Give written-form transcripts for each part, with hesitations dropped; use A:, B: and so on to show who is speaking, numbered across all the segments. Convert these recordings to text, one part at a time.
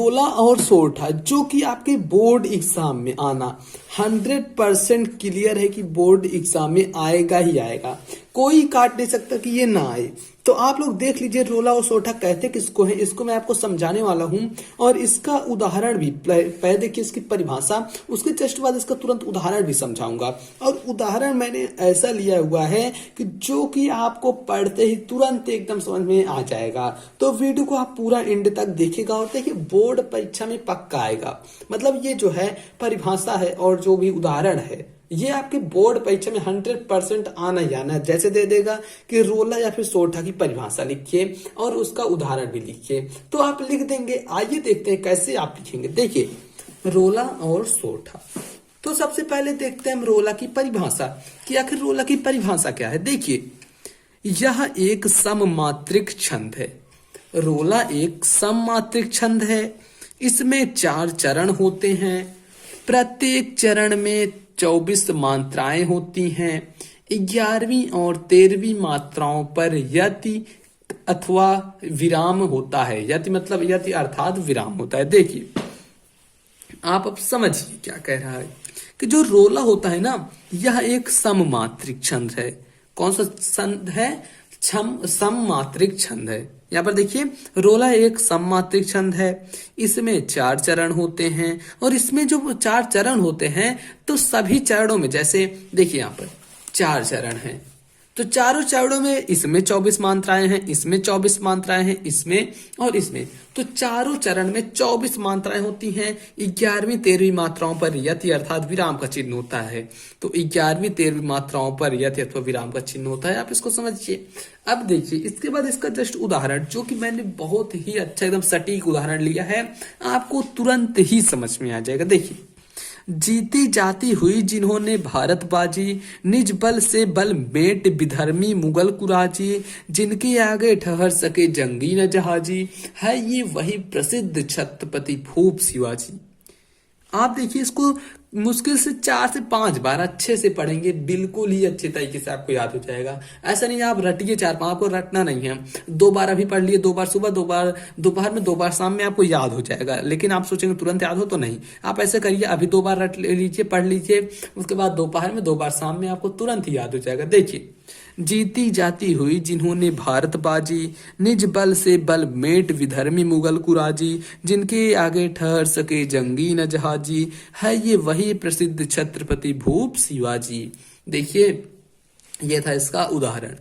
A: रोला और सोरठा जो कि आपके बोर्ड एग्जाम में आना 100% क्लियर है कि बोर्ड एग्जाम में आएगा ही आएगा, कोई काट नहीं सकता कि ये ना आए। तो आप लोग देख लीजिए रोला और सोरठा कहते किसको है, इसको मैं आपको समझाने वाला हूं और इसका उदाहरण भी पहले देखिए, इसकी परिभाषा, उसके जस्ट बाद इसका तुरंत उदाहरण भी समझाऊंगा। और उदाहरण मैंने ऐसा लिया हुआ है कि जो कि आपको पढ़ते ही तुरंत एकदम समझ में आ जाएगा। तो वीडियो को आप पूरा एंड तक देखिएगा और देखिए बोर्ड परीक्षा में पक्का आएगा। मतलब ये जो है परिभाषा है और जो भी उदाहरण है ये आपके बोर्ड परीक्षा में 100% आना ही आना। जैसे दे देगा कि रोला या फिर सोरठा की परिभाषा लिखिए और उसका उदाहरण भी लिखिए, तो आप लिख देंगे। आइए देखते हैं कैसे आप लिखेंगे। देखिए रोला और सोरठा, तो सबसे पहले देखते हैं हम रोला की परिभाषा कि आखिर रोला की परिभाषा क्या है। देखिए यह एक सममात्रिक छंद है। रोला एक सममात्रिक छंद है। इसमें 4 चरण होते हैं। प्रत्येक चरण में 24 मात्राएं होती हैं। 11वीं और 13वीं मात्राओं पर यति अथवा विराम होता है। यति मतलब यति अर्थात विराम होता है। देखिए आप अब समझिए क्या कह रहा है कि जो रोला होता है ना, यह एक सममात्रिक छंद है। कौन सा छंद है? सममात्रिक छंद है। यहाँ पर देखिए रोला एक सममात्रिक छंद है। इसमें 4 चरण होते हैं और इसमें जो 4 चरण होते हैं तो सभी चरणों में, जैसे देखिए यहाँ पर 4 चरण हैं तो चारों चरणों में इसमें 24 मात्राएं हैं, इसमें 24 मात्राएं हैं, इसमें और इसमें, तो चारों चरण में 24 मात्राएं होती हैं। 11वीं 13वीं मात्राओं पर यति अर्थात विराम का चिन्ह होता है। तो 11वीं 13वीं मात्राओं पर यति अथवा विराम का चिन्ह होता है। आप इसको समझिए। अब देखिए इसके बाद इसका जस्ट उदाहरण, जो कि मैंने बहुत ही अच्छा एकदम सटीक उदाहरण लिया है, आपको तुरंत ही समझ में आ जाएगा। देखिए जीती जाती हुई जिन्होंने भारत बाजी, निज बल से बल मेट विधर्मी मुगल कुराजी, जिनके आगे ठहर सके जंगी न जहाजी, है ये वही प्रसिद्ध छत्रपति भूप शिवाजी। आप देखिए इसको मुश्किल से 4 से 5 बार अच्छे से पढ़ेंगे, बिल्कुल ही अच्छे तरीके से आपको याद हो जाएगा। ऐसा नहीं आप रटिए 4-5, आपको रटना नहीं है। 2 बार अभी पढ़ लिए, 2 बार सुबह, 2 बार दोपहर में, 2 बार शाम में, आपको याद हो जाएगा। लेकिन आप सोचेंगे तुरंत याद हो, तो नहीं। आप ऐसे करिए, अभी 2 बार रट लीजिए, पढ़ लीजिए, उसके बाद दोपहर में, 2 बार शाम में, आपको तुरंत ही याद हो जाएगा। देखिए जीती जाती हुई जिन्होंने भारत बाजी, निज बल से बल मेट विधर्मी मुगल कुराजी, जिनके आगे ठहर सके जंगी न जहाजी, है ये वही प्रसिद्ध छत्रपति भूप शिवाजी। देखिए ये था इसका उदाहरण।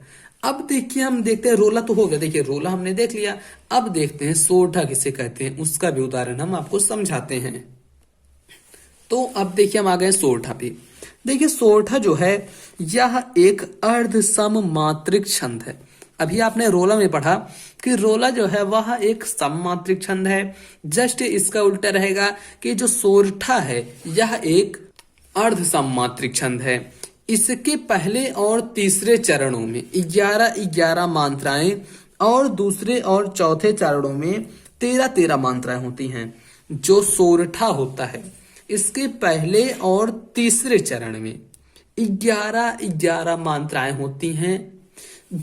A: अब देखिए हम देखते हैं, रोला तो हो गया, देखिए रोला हमने देख लिया। अब देखते हैं सोरठा किसे कहते हैं, उसका भी उदाहरण हम आपको समझाते हैं। तो अब देखिए हम आ गए सोरठा पे। देखिए सोरठा जो है यह एक अर्ध सममात्रिक छंद है। अभी आपने रोला में पढ़ा कि रोला जो है वह एक सममात्रिक छंद है। जस्ट इसका उल्टा रहेगा कि जो सोरठा है यह एक अर्ध सममात्रिक छंद है। इसके पहले और तीसरे चरणों में 11-11 मात्राएं और दूसरे और चौथे चरणों में 13-13 मात्राएं होती हैं। जो सोरठा होता है इसके पहले और तीसरे चरण में 11-11 मात्राएं होती हैं।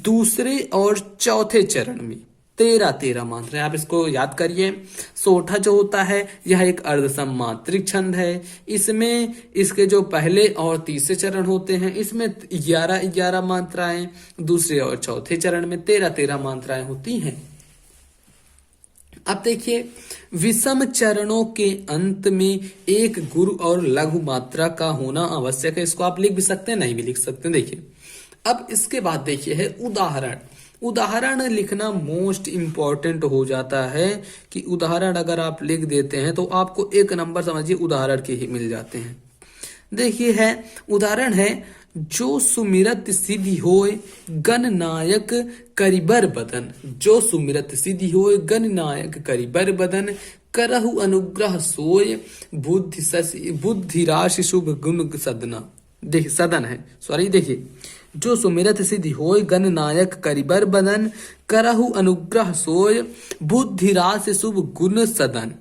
A: दूसरे और चौथे चरण में 13-13 मात्राएं। आप इसको याद करिए। सोरठा जो होता है यह एक अर्धसममात्रिक छंद है। इसमें इसके जो पहले और तीसरे चरण होते हैं इसमें 11-11 मात्राएं, दूसरे और चौथे चरण में 13-13 मात्राएं होती हैं। अब देखिए विषम चरणों के अंत में एक गुरु और लघु मात्रा का होना आवश्यक है। इसको आप लिख भी सकते हैं, नहीं भी लिख सकते हैं। देखिए अब इसके बाद देखिए है उदाहरण। उदाहरण लिखना मोस्ट इंपॉर्टेंट हो जाता है कि उदाहरण अगर आप लिख देते हैं तो आपको 1 नंबर समझिए उदाहरण के ही मिल जाते हैं। देखिए है उदाहरण है, जो सुमिरत सिद्धि होय गण नायक करिबर बदन, जो सुमिरत सिद्धि होय गण नायक करिबर बदन, करहु अनुग्रह सोय बुद्धि राशि शुभ गुण सदना। देखिए सदन है, सॉरी, देखिए जो सुमिरत सिद्धि होय गण नायक करिबर बदन, करहु अनुग्रह सोय बुद्धि राशि शुभ गुण सदन।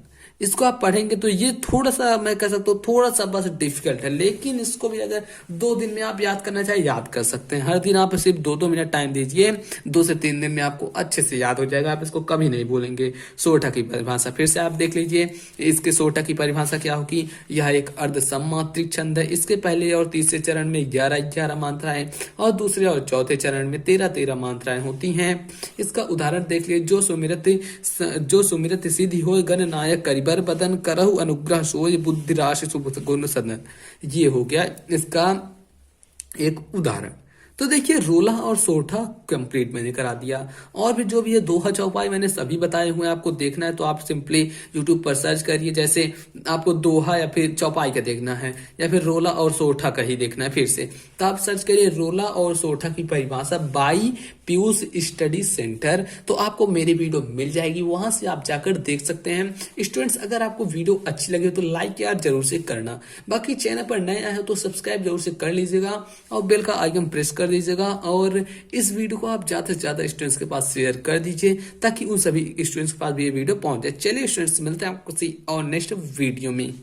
A: इसको आप पढ़ेंगे तो ये थोड़ा सा मैं कह सकता हूँ थोड़ा सा बस डिफिकल्ट है, लेकिन इसको भी अगर 2 दिन में आप याद करना चाहे याद कर सकते हैं। हर दिन आप सिर्फ 2-2 मिनट टाइम दीजिए, 2 से 3 दिन में आपको अच्छे से याद हो जाएगा, आप इसको कभी नहीं भूलेंगे। सोरठा की परिभाषा फिर से आप देख लीजिए, इसके सोरठा की परिभाषा क्या होगी। यह एक अर्ध सममात्रिक छंद है। इसके पहले और तीसरे चरण में 11-11 मात्राएं और दूसरे और चौथे चरण में 13-13 मात्राएं होती हैं। इसका उदाहरण देख लीजिए, जो सुमिरत सिद्धि हो गण नायक करिबर बदन करहु अनुग्रह सोय बुद्धि राशि शुभ गुण सदन। ये हो गया इसका एक उदाहरण। तो देखिए रोला और सोरठा कंप्लीट मैंने करा दिया, और भी जो भी ये दोहा चौपाई मैंने सभी बताए हुए हैं, आपको देखना है तो आप सिंपली यूट्यूब पर सर्च करिए। जैसे आपको दोहा या फिर चौपाई का देखना है या फिर रोला और सोरठा का ही देखना है फिर से, तो आप सर्च करिए रोला और सोरठा की परिभाषा बाई पीयूष स्टडी सेंटर, तो आपको मेरी वीडियो मिल जाएगी, वहां से आप जाकर देख सकते हैं। स्टूडेंट्स अगर आपको वीडियो अच्छी लगे तो लाइक यार जरूर से करना, बाकी चैनल पर नए आए हो तो सब्सक्राइब जरूर से कर लीजिएगा और बेल का आइकन प्रेस कर दीजिएगा, और इस वीडियो को आप ज्यादा से ज्यादा स्टूडेंट्स के पास शेयर कर दीजिए ताकि उन सभी स्टूडेंट्स के पास भी ये वीडियो पहुंच जाए। चलिए स्टूडेंट्स मिलते हैं आपको किसी और नेक्स्ट वीडियो में।